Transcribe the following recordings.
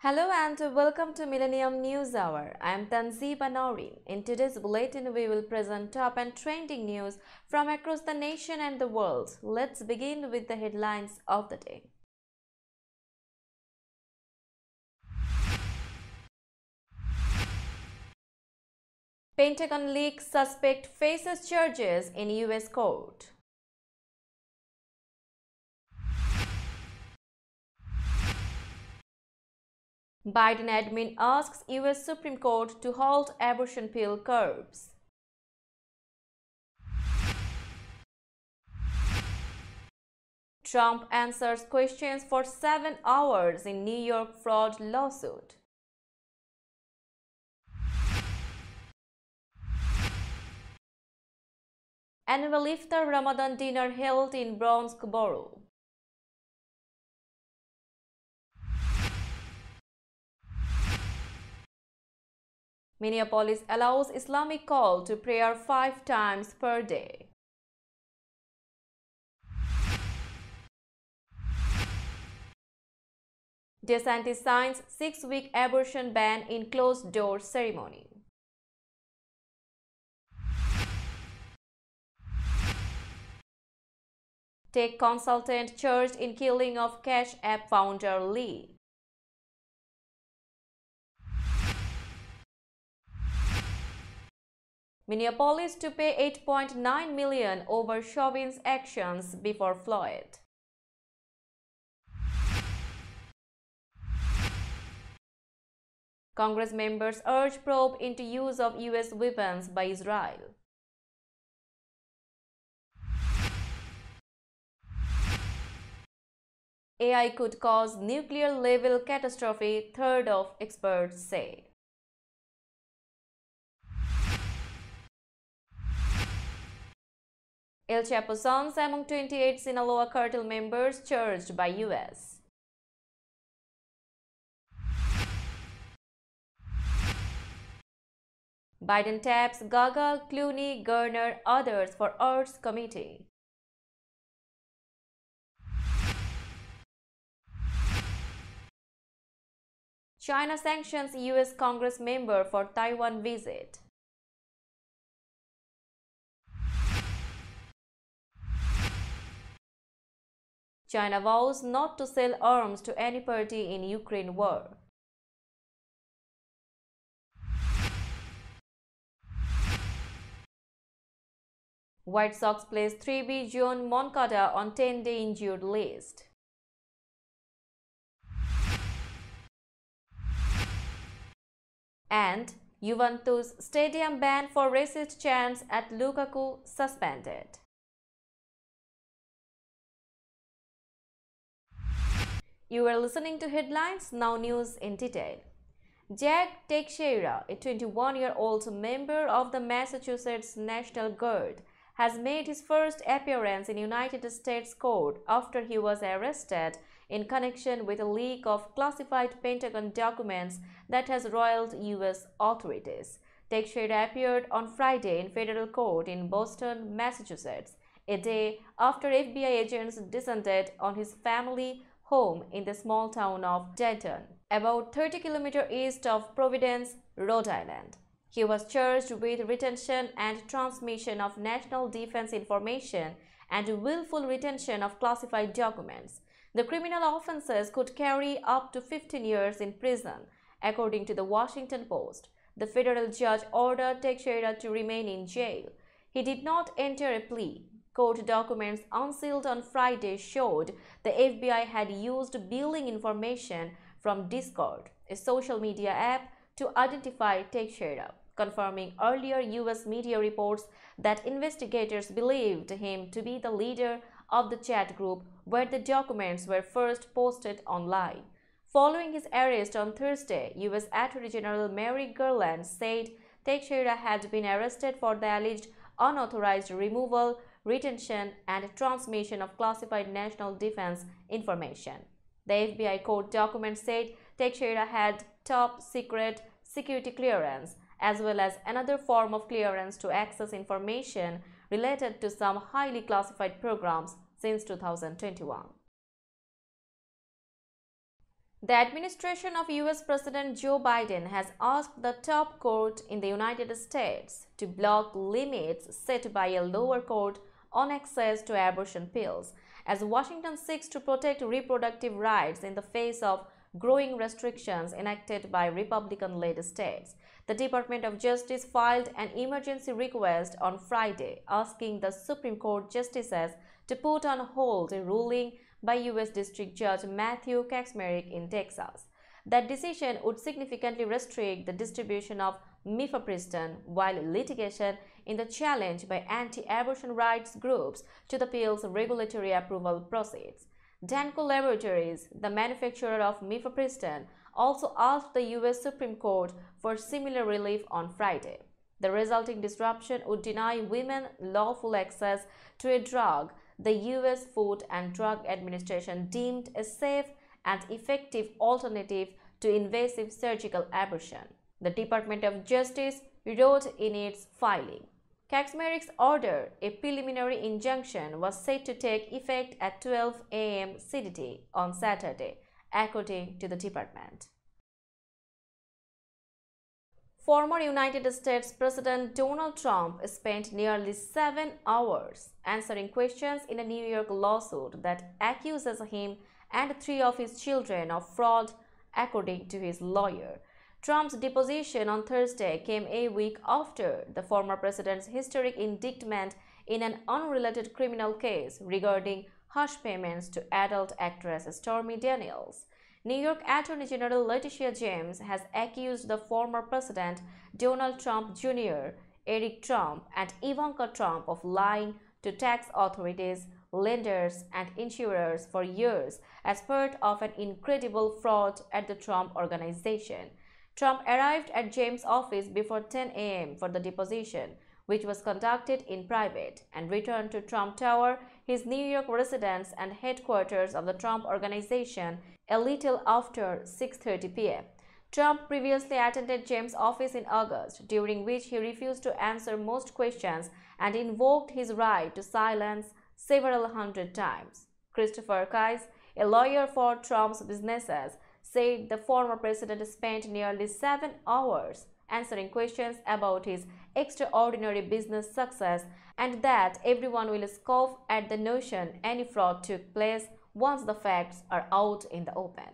Hello and welcome to Millennium News Hour. I am Tanziba Nawreen. In today's bulletin, we will present top and trending news from across the nation and the world. Let's begin with the headlines of the day. Pentagon leak suspect faces charges in US court. Biden admin asks US Supreme Court to halt abortion pill curbs. Trump answers questions for 7 hours in New York fraud lawsuit. Annual Iftar Ramadan dinner held in Bronx Borough. Minneapolis allows Islamic call to prayer 5 times per day. DeSantis signs 6-week abortion ban in closed-door ceremony. Tech consultant charged in killing of Cash App founder Lee. Minneapolis to pay $8.9 million over Chauvin's actions before Floyd. Congress members urge probe into use of US weapons by Israel. AI could cause nuclear-level catastrophe, third of experts say. El Chapo sons among 28 Sinaloa cartel members charged by US. Biden taps Gaga, Clooney, Garner, others for Arts Committee. China sanctions US Congress member for Taiwan visit. China vows not to sell arms to any party in Ukraine war. White Sox plays 3B John Moncada on 10-day injured list. And Juventus stadium ban for racist chants at Lukaku suspended. You are listening to headlines, now news in detail. Jack Teixeira, a 21-year-old member of the Massachusetts National Guard, has made his first appearance in United States court after he was arrested in connection with a leak of classified Pentagon documents that has roiled U.S. authorities. Teixeira appeared on Friday in federal court in Boston, Massachusetts, a day after FBI agents descended on his family home in the small town of Dayton, about 30 kilometers east of Providence, Rhode Island. He was charged with retention and transmission of national defense information and willful retention of classified documents. The criminal offenses could carry up to 15 years in prison, according to the Washington Post. The federal judge ordered Teixeira to remain in jail. He did not enter a plea. Court documents unsealed on Friday showed the FBI had used billing information from Discord, a social media app, to identify Teixeira, confirming earlier U.S. media reports that investigators believed him to be the leader of the chat group where the documents were first posted online. Following his arrest on Thursday, U.S. Attorney General Merrick Garland said Teixeira had been arrested for the alleged unauthorized removal, retention, and transmission of classified national defense information. The FBI court document said Teixeira had top secret security clearance, as well as another form of clearance to access information related to some highly classified programs since 2021. The administration of US President Joe Biden has asked the top court in the United States to block limits set by a lower court on access to abortion pills, as Washington seeks to protect reproductive rights in the face of growing restrictions enacted by Republican-led states. The Department of Justice filed an emergency request on Friday asking the Supreme Court justices to put on hold a ruling by U.S. District Judge Matthew Kacsmaryk in Texas. That decision would significantly restrict the distribution of mifepristone, while litigation in the challenge by anti-abortion rights groups to the pill's regulatory approval proceeds. Danco Laboratories, the manufacturer of mifepristone, also asked the U.S. Supreme Court for similar relief on Friday. The resulting disruption would deny women lawful access to a drug the U.S. Food and Drug Administration deemed a safe and effective alternative to invasive surgical abortion. The Department of Justice wrote in its filing. Kacsmaryk's order, a preliminary injunction, was set to take effect at 12 a.m. CDT on Saturday, according to the department. Former United States President Donald Trump spent nearly 7 hours answering questions in a New York lawsuit that accuses him and 3 of his children of fraud, according to his lawyer. Trump's deposition on Thursday came a week after the former president's historic indictment in an unrelated criminal case regarding hush payments to adult actress Stormy Daniels. New York Attorney General Letitia James has accused the former president Donald Trump Jr., Eric Trump, and Ivanka Trump of lying to tax authorities, lenders, and insurers for years as part of an incredible fraud at the Trump Organization. Trump arrived at James' office before 10 a.m. for the deposition, which was conducted in private, and returned to Trump Tower, his New York residence and headquarters of the Trump Organization, a little after 6:30 p.m. Trump previously attended James' office in August, during which he refused to answer most questions and invoked his right to silence several hundred times. Christopher Kise, a lawyer for Trump's businesses, said the former president spent nearly 7 hours answering questions about his extraordinary business success and that everyone will scoff at the notion any fraud took place once the facts are out in the open.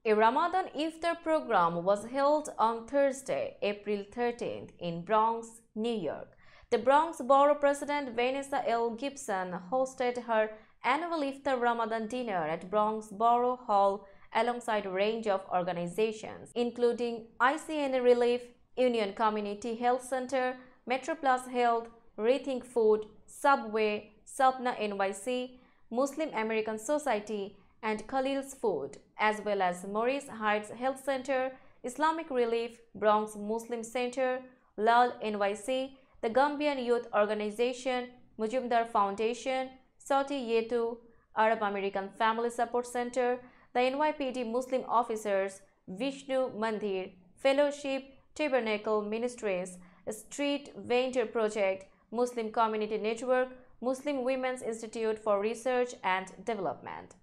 A Ramadan Iftar program was held on Thursday, April 13th in Bronx, New York. The Bronx Borough President Vanessa L. Gibson hosted her annual Iftar Ramadan dinner at Bronx Borough Hall alongside a range of organizations, including ICNA Relief, Union Community Health Center, MetroPlus Health, Rethink Food, Subway, Sapna NYC, Muslim American Society, and Khalil's Food, as well as Maurice Heights Health Center, Islamic Relief, Bronx Muslim Center, Lal NYC, the Gambian Youth Organization, Mujumdar Foundation, Soti Yetu, Arab American Family Support Center, the NYPD Muslim Officers, Vishnu Mandir, Fellowship, Tabernacle Ministries, Street Vendor Project, Muslim Community Network, Muslim Women's Institute for Research and Development.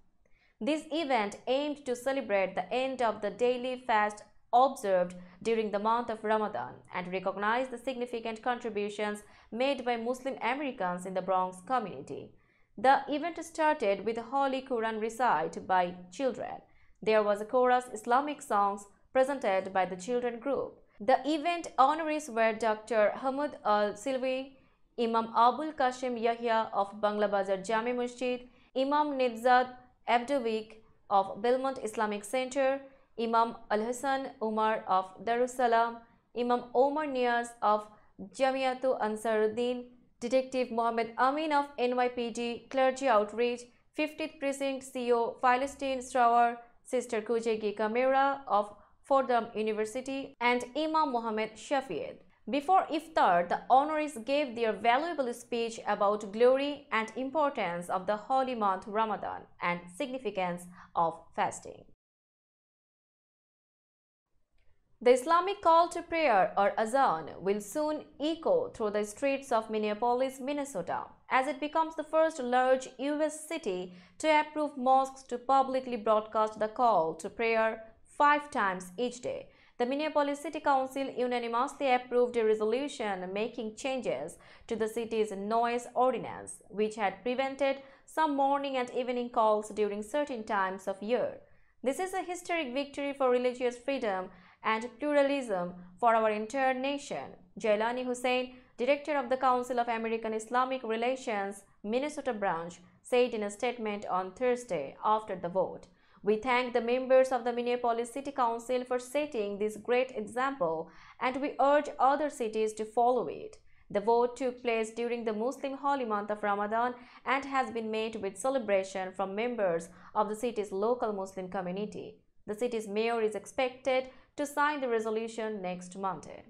This event aimed to celebrate the end of the daily fast observed during the month of Ramadan and recognize the significant contributions made by Muslim Americans in the Bronx community. The event started with a Holy Quran recite by children. There was a chorus Islamic songs presented by the children group. The event honorees were Dr. Hamud Al-Silvi, Imam Abul Qasim Yahya of Bangla Bazar Jami Masjid, Imam Nibzad Abdovik of Belmont Islamic Center, Imam Al-Hassan Umar of Darussalam, Imam Omar Niaz of Jamiatu Ansaruddin, Detective Mohammed Amin of NYPD Clergy Outreach, 50th Precinct CO Philistine Strower, Sister Kujegi Kamera of Fordham University, and Imam Mohammed Shafied. Before Iftar, the honorees gave their valuable speech about glory and importance of the holy month Ramadan and significance of fasting. The Islamic call to prayer, or azan, will soon echo through the streets of Minneapolis, Minnesota, as it becomes the first large U.S. city to approve mosques to publicly broadcast the call to prayer 5 times each day. The Minneapolis City Council unanimously approved a resolution making changes to the city's noise ordinance, which had prevented some morning and evening calls during certain times of year. This is a historic victory for religious freedom and pluralism for our entire nation, Jailani Hussain, director of the Council of American Islamic Relations, Minnesota branch, said in a statement on Thursday after the vote. We thank the members of the Minneapolis City Council for setting this great example, and we urge other cities to follow it. The vote took place during the Muslim holy month of Ramadan and has been met with celebration from members of the city's local Muslim community. The city's mayor is expected to sign the resolution next Monday.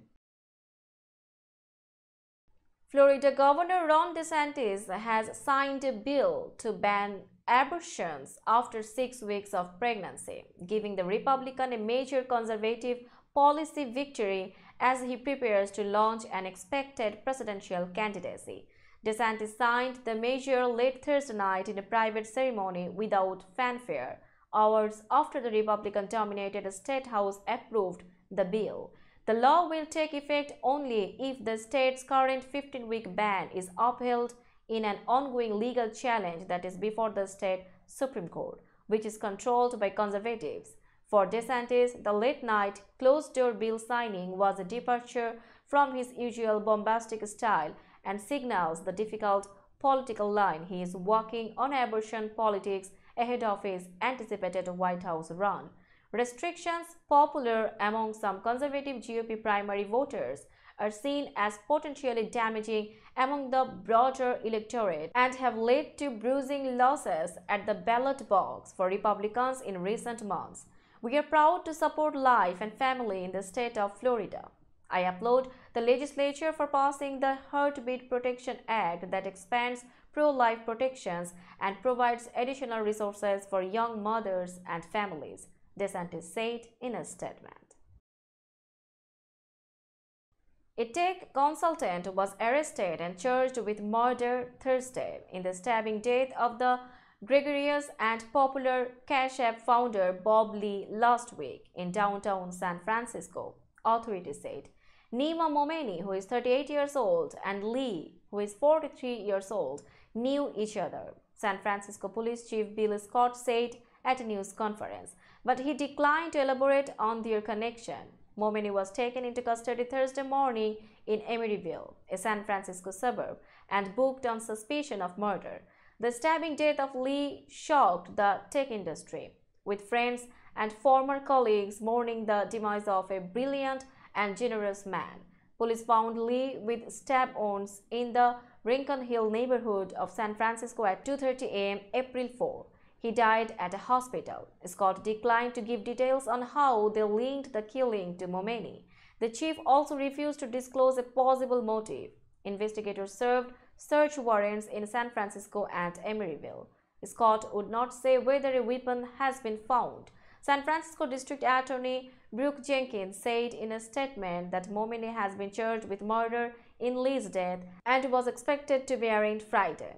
Florida Governor Ron DeSantis has signed a bill to ban abortions after 6 weeks of pregnancy, giving the Republican a major conservative policy victory as he prepares to launch an expected presidential candidacy. DeSantis signed the measure late Thursday night in a private ceremony without fanfare, hours after the Republican-dominated State House approved the bill. The law will take effect only if the state's current 15-week ban is upheld in an ongoing legal challenge that is before the state Supreme Court, which is controlled by conservatives. For DeSantis, the late-night, closed-door bill signing was a departure from his usual bombastic style and signals the difficult political line he is walking on abortion politics ahead of his anticipated White House run. Restrictions, popular among some conservative GOP primary voters, are seen as potentially damaging among the broader electorate and have led to bruising losses at the ballot box for Republicans in recent months. We are proud to support life and family in the state of Florida. I applaud the legislature for passing the Heartbeat Protection Act that expands pro-life protections and provides additional resources for young mothers and families, DeSantis said in a statement. A tech consultant was arrested and charged with murder Thursday in the stabbing death of the gregarious and popular Cash App founder Bob Lee last week in downtown San Francisco, authorities said. Nima Momeni, who is 38 years old, and Lee, who is 43 years old, knew each other, San Francisco Police Chief Bill Scott said at a news conference, but he declined to elaborate on their connection. Momeni was taken into custody Thursday morning in Emeryville, a San Francisco suburb, and booked on suspicion of murder. The stabbing death of Lee shocked the tech industry, with friends and former colleagues mourning the demise of a brilliant and generous man. Police found Lee with stab wounds in the Rincon Hill neighborhood of San Francisco at 2:30 a.m. April 4. He died at a hospital. Scott declined to give details on how they linked the killing to Momeni. The chief also refused to disclose a possible motive. Investigators served search warrants in San Francisco and Emeryville. Scott would not say whether a weapon has been found. San Francisco District Attorney Brooke Jenkins said in a statement that Momeni has been charged with murder in Lee's death and was expected to be arraigned Friday.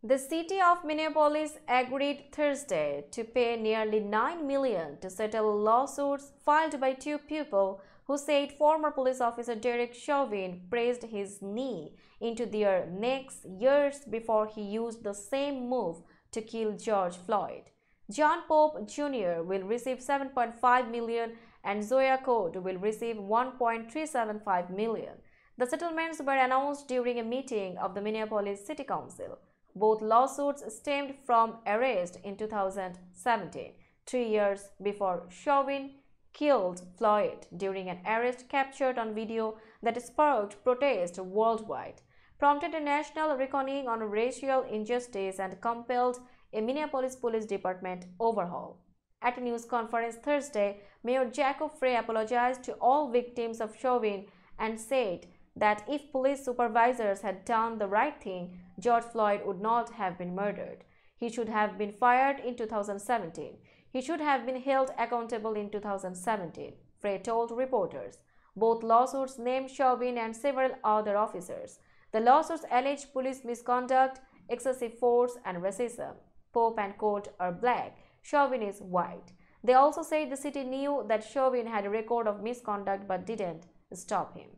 The city of Minneapolis agreed Thursday to pay nearly $9 million to settle lawsuits filed by two people who said former police officer Derek Chauvin pressed his knee into their necks years before he used the same move to kill George Floyd. John Pope Jr. will receive $7.5 million and Zoya Code will receive $1.375 million. The settlements were announced during a meeting of the Minneapolis City Council. Both lawsuits stemmed from arrest in 2017, 3 years before Chauvin killed Floyd during an arrest captured on video that sparked protest worldwide, prompted a national reckoning on racial injustice, and compelled a Minneapolis Police Department overhaul. At a news conference Thursday, Mayor Jacob Frey apologized to all victims of Chauvin and said that if police supervisors had done the right thing, George Floyd would not have been murdered. He should have been fired in 2017. He should have been held accountable in 2017, Frey told reporters. Both lawsuits named Chauvin and several other officers. The lawsuits allege police misconduct, excessive force, and racism. Pope and Court are black, Chauvin is white. They also say the city knew that Chauvin had a record of misconduct but didn't stop him.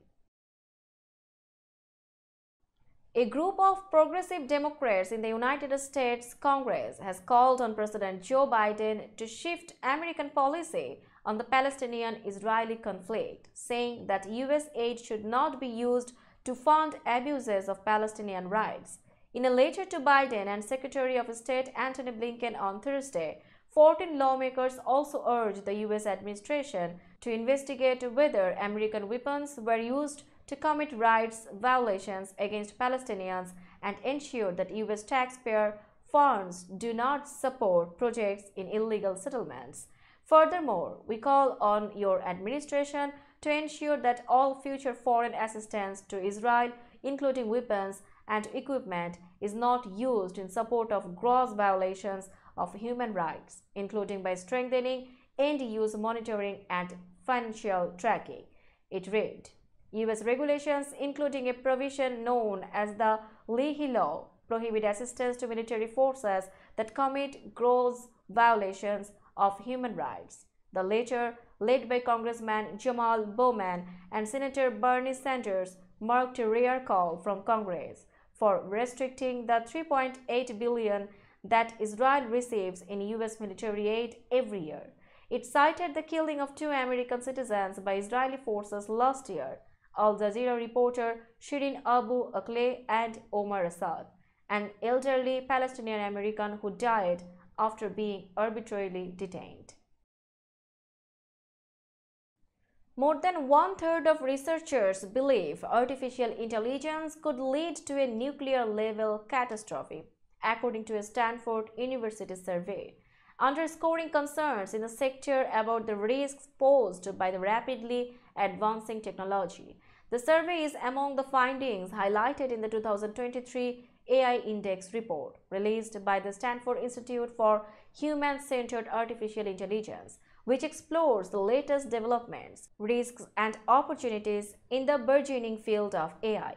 A group of progressive Democrats in the United States Congress has called on President Joe Biden to shift American policy on the Palestinian-Israeli conflict, saying that U.S. aid should not be used to fund abuses of Palestinian rights. In a letter to Biden and Secretary of State Antony Blinken on Thursday, 14 lawmakers also urged the U.S. administration to investigate whether American weapons were used to commit rights violations against Palestinians and ensure that U.S. taxpayer funds do not support projects in illegal settlements. Furthermore, we call on your administration to ensure that all future foreign assistance to Israel, including weapons and equipment, is not used in support of gross violations of human rights, including by strengthening end-use monitoring and financial tracking. It read, U.S. regulations, including a provision known as the Leahy Law, prohibit assistance to military forces that commit gross violations of human rights. The letter, led by Congressman Jamal Bowman and Senator Bernie Sanders, marked a rare call from Congress for restricting the $3.8 billion that Israel receives in U.S. military aid every year. It cited the killing of 2 American citizens by Israeli forces last year, Al Jazeera reporter Shirin Abu Akleh and Omar Assad, an elderly Palestinian American who died after being arbitrarily detained. More than one-third of researchers believe artificial intelligence could lead to a nuclear-level catastrophe, according to a Stanford University survey, underscoring concerns in the sector about the risks posed by the rapidly advancing technology. The survey is among the findings highlighted in the 2023 AI Index report released by the Stanford Institute for Human-Centered Artificial Intelligence, which explores the latest developments, risks, and opportunities in the burgeoning field of AI.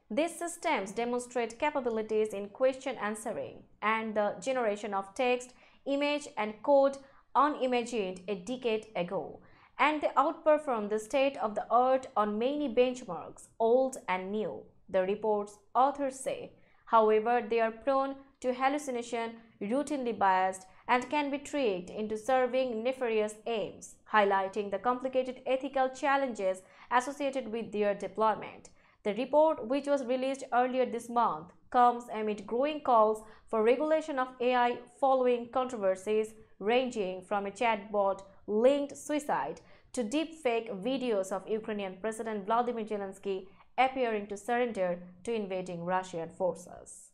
These systems demonstrate capabilities in question answering and the generation of text, image, and code unimagined a decade ago, and they outperform the state of the art on many benchmarks, old and new, the report's authors say. However, they are prone to hallucination, routinely biased, and can be tricked into serving nefarious aims, highlighting the complicated ethical challenges associated with their deployment. The report, which was released earlier this month, comes amid growing calls for regulation of AI following controversies ranging from a chatbot-linked suicide to deepfake videos of Ukrainian President Vladimir Zelensky appearing to surrender to invading Russian forces.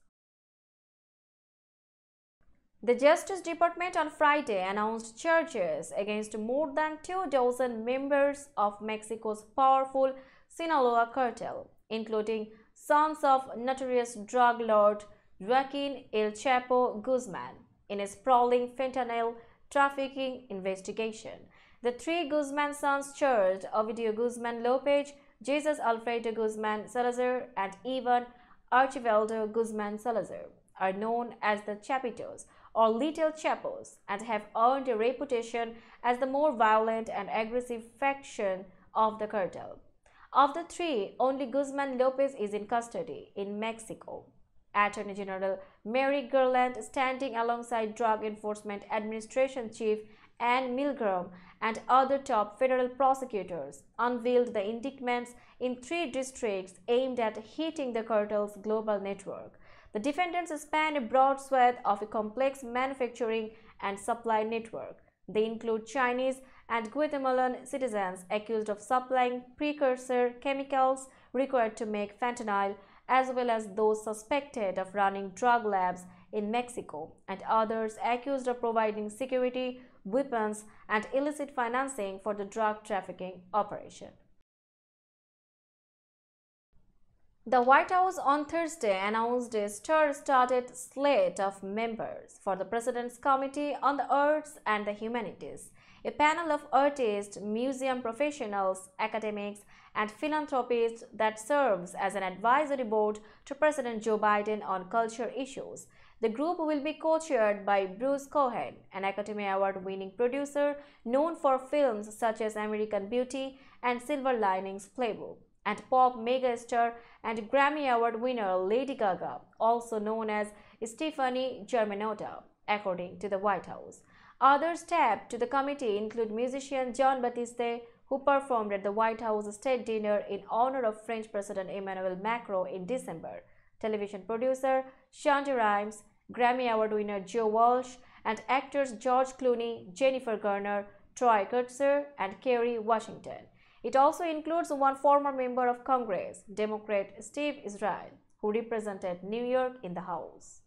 The Justice Department on Friday announced charges against more than 24 members of Mexico's powerful Sinaloa cartel, including sons of notorious drug lord Joaquin El Chapo Guzman, in a sprawling fentanyl trafficking investigation. The 3 Guzman sons charged, Ovidio Guzman Lopez, Jesus Alfredo Guzman Salazar, and Ivan Archivaldo Guzman Salazar, are known as the Chapitos or Little Chapos and have earned a reputation as the more violent and aggressive faction of the cartel. Of the 3, only Guzman Lopez is in custody in Mexico. Attorney General Merrick Garland, standing alongside Drug Enforcement Administration Chief Ann Milgram and other top federal prosecutors, unveiled the indictments in 3 districts aimed at hitting the cartel's global network. The defendants span a broad swath of a complex manufacturing and supply network. They include Chinese and Guatemalan citizens accused of supplying precursor chemicals required to make fentanyl, as well as those suspected of running drug labs in Mexico, and others accused of providing security, weapons, and illicit financing for the drug trafficking operation. The White House on Thursday announced a star-studded slate of members for the President's Committee on the Arts and the Humanities, a panel of artists, museum professionals, academics, and philanthropists that serves as an advisory board to President Joe Biden on culture issues. The group will be co-chaired by Bruce Cohen, an Academy Award-winning producer known for films such as American Beauty and Silver Linings Playbook, and pop megastar and Grammy Award winner Lady Gaga, also known as Stephanie Germanotta, according to the White House. Others tapped to the committee include musician Jon Batiste, who performed at the White House State Dinner in honor of French President Emmanuel Macron in December, television producer Shonda Rhimes, Grammy Award winner Joe Walsh, and actors George Clooney, Jennifer Garner, Troy Kotsur, and Kerry Washington. It also includes one former member of Congress, Democrat Steve Israel, who represented New York in the House.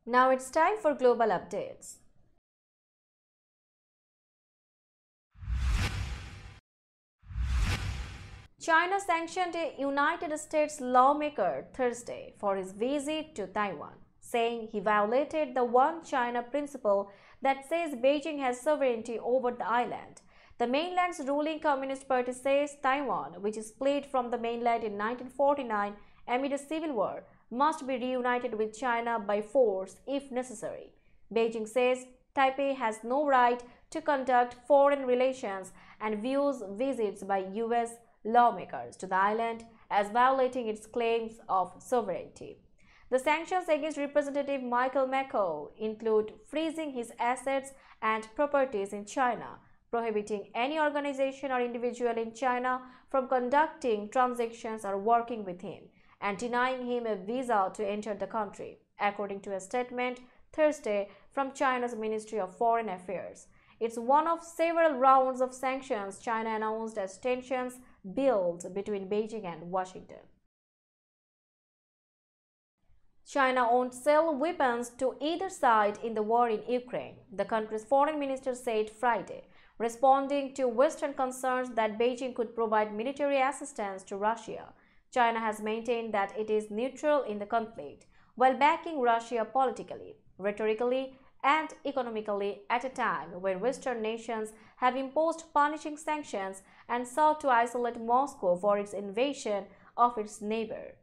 Now it's time for global updates. China sanctioned a United States lawmaker Thursday for his visit to Taiwan, saying he violated the One China principle that says Beijing has sovereignty over the island. The mainland's ruling Communist Party says Taiwan, which is split from the mainland in 1949 amid a civil war, must be reunited with China by force if necessary. Beijing says Taipei has no right to conduct foreign relations and views visits by US lawmakers to the island as violating its claims of sovereignty. The sanctions against Representative Michael McCaul include freezing his assets and properties in China, prohibiting any organization or individual in China from conducting transactions or working with him, and denying him a visa to enter the country, according to a statement Thursday from China's Ministry of Foreign Affairs. It's one of several rounds of sanctions China announced as tensions build between Beijing and Washington. China won't sell weapons to either side in the war in Ukraine, the country's foreign minister said Friday, responding to Western concerns that Beijing could provide military assistance to Russia. China has maintained that it is neutral in the conflict, while backing Russia politically, rhetorically, and economically at a time where Western nations have imposed punishing sanctions and sought to isolate Moscow for its invasion of its neighbor.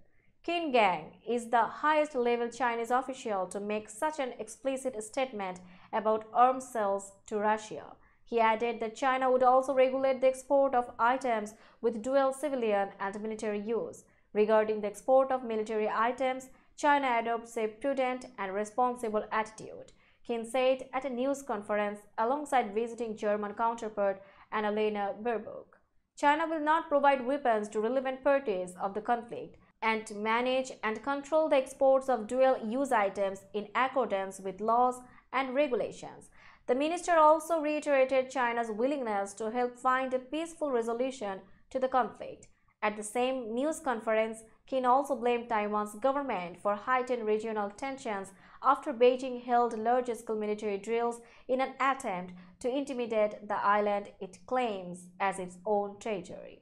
Qin Gang is the highest-level Chinese official to make such an explicit statement about arms sales to Russia. He added that China would also regulate the export of items with dual civilian and military use. Regarding the export of military items, China adopts a prudent and responsible attitude, Qin said at a news conference alongside visiting German counterpart Annalena Baerbock. China will not provide weapons to relevant parties of the conflict and to manage and control the exports of dual-use items in accordance with laws and regulations. The minister also reiterated China's willingness to help find a peaceful resolution to the conflict. At the same news conference, Qin also blamed Taiwan's government for heightened regional tensions after Beijing held large-scale military drills in an attempt to intimidate the island it claims as its own territory.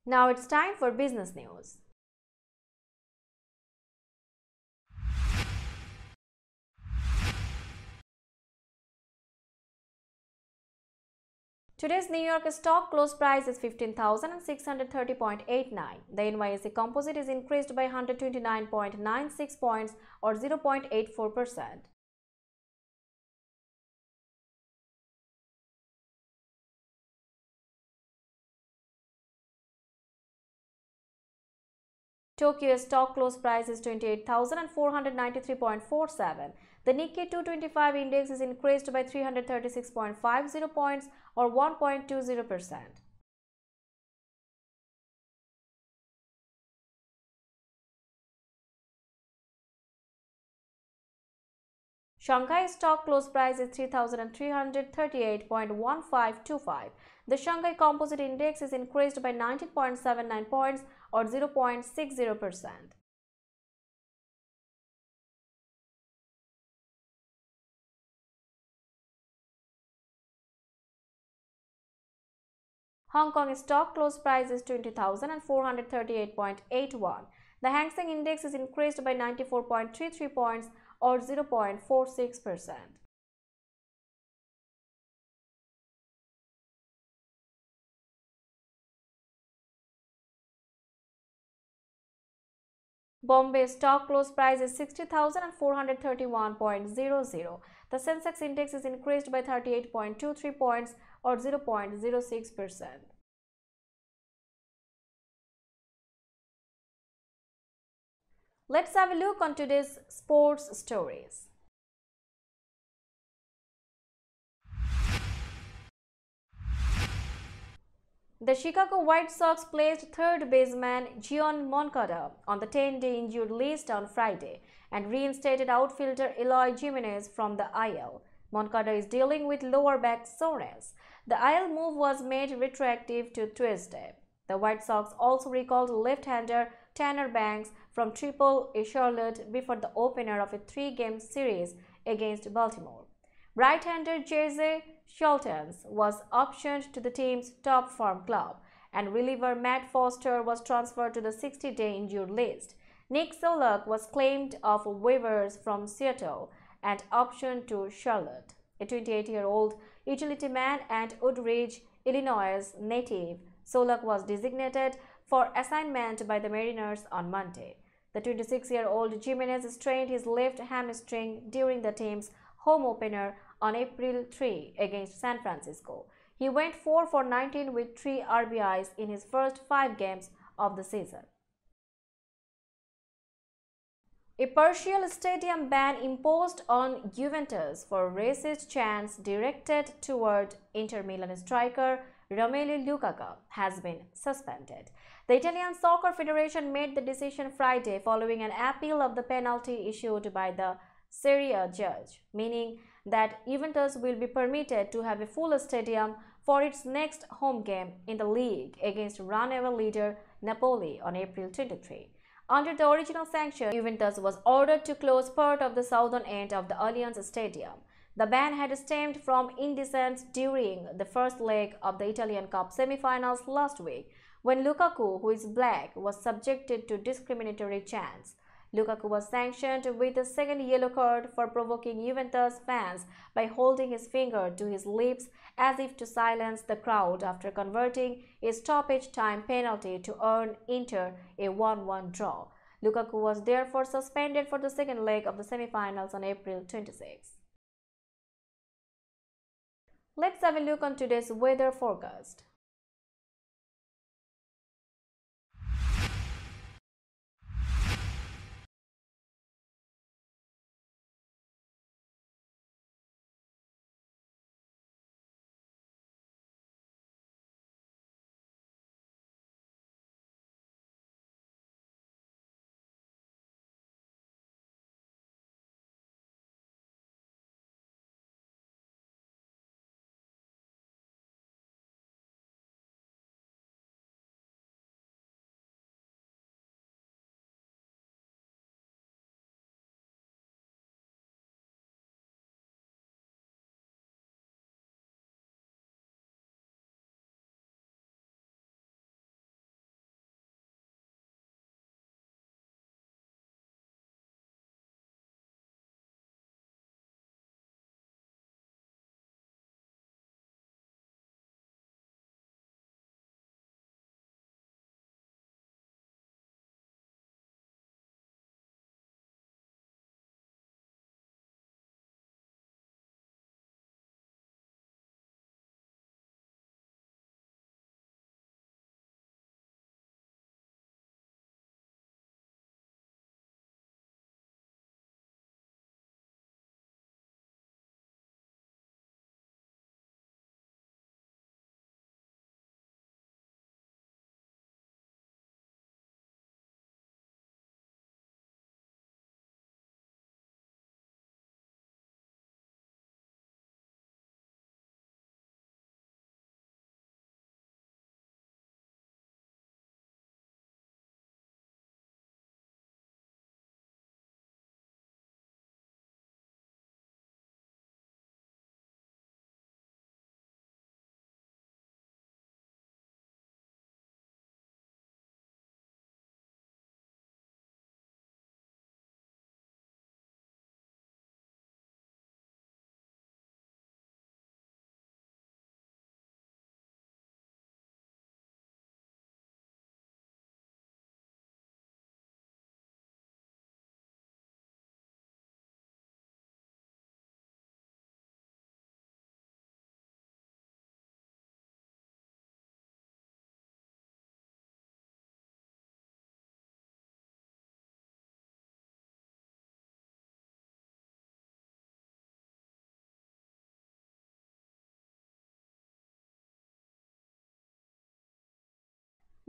Now it's time for business news. Today's New York stock close price is 15,630.89. The NYSE composite is increased by 129.96 points or 0.84%. Tokyo stock close price is 28,493.47. The Nikkei 225 index is increased by 336.50 points or 1.20%. Shanghai stock close price is 3,338.1525. The Shanghai Composite Index is increased by 19.79 points or 0.60%. Hong Kong stock close price is 20,438.81. The Hang Seng Index is increased by 94.33 points or 0.46%. Bombay stock close price is 60,431.00. The Sensex index is increased by 38.23 points or 0.06%. Let's have a look on today's sports stories. The Chicago White Sox placed third baseman Gian Moncada on the 10-day injured list on Friday and reinstated outfielder Eloy Jimenez from the IL. Moncada is dealing with lower back soreness. The IL move was made retroactive to Tuesday. The White Sox also recalled left-hander Tanner Banks from Triple-A Charlotte before the opener of a three-game series against Baltimore. Right-hander Jesse Scholtens was optioned to the team's top farm club, and reliever Matt Foster was transferred to the 60-day injured list. Nick Solak was claimed off waivers from Seattle and optioned to Charlotte. A 28-year-old utility man and Woodridge, Illinois native, Solak was designated for assignment by the Mariners on Monday. The 26-year-old Jimenez strained his left hamstring during the team's home opener on April 3 against San Francisco. He went 4 for 19 with 3 RBIs in his first 5 games of the season. A partial stadium ban imposed on Juventus for racist chants directed toward Inter Milan striker Romelu Lukaku has been suspended. The Italian Soccer Federation made the decision Friday following an appeal of the penalty issued by the Serie A judge, meaning that Juventus will be permitted to have a full stadium for its next home game in the league against runaway leader Napoli on April 23. Under the original sanction, Juventus was ordered to close part of the southern end of the Allianz Stadium. The ban had stemmed from indecent during the first leg of the Italian Cup semi-finals last week, when Lukaku, who is black, was subjected to discriminatory chants. Lukaku was sanctioned with a second yellow card for provoking Juventus fans by holding his finger to his lips as if to silence the crowd after converting a stoppage time penalty to earn Inter a 1-1 draw. Lukaku was therefore suspended for the second leg of the semi-finals on April 26. Let's have a look on today's weather forecast.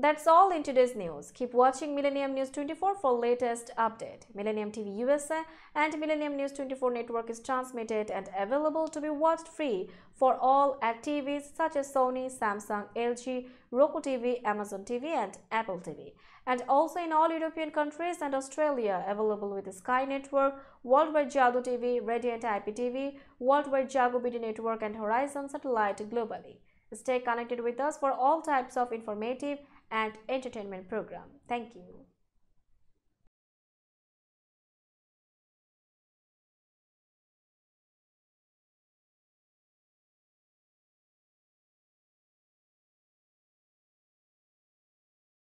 That's all in today's news. Keep watching Millennium News 24 for latest update. Millennium TV USA and Millennium News 24 network is transmitted and available to be watched free for all at TVs such as Sony, Samsung, LG, Roku TV, Amazon TV and Apple TV. And also in all European countries and Australia, available with the Sky Network, Worldwide Jago TV, Radiant IPTV, Worldwide Jago BD Network and Horizon Satellite globally. Stay connected with us for all types of informative and entertainment program. Thank you.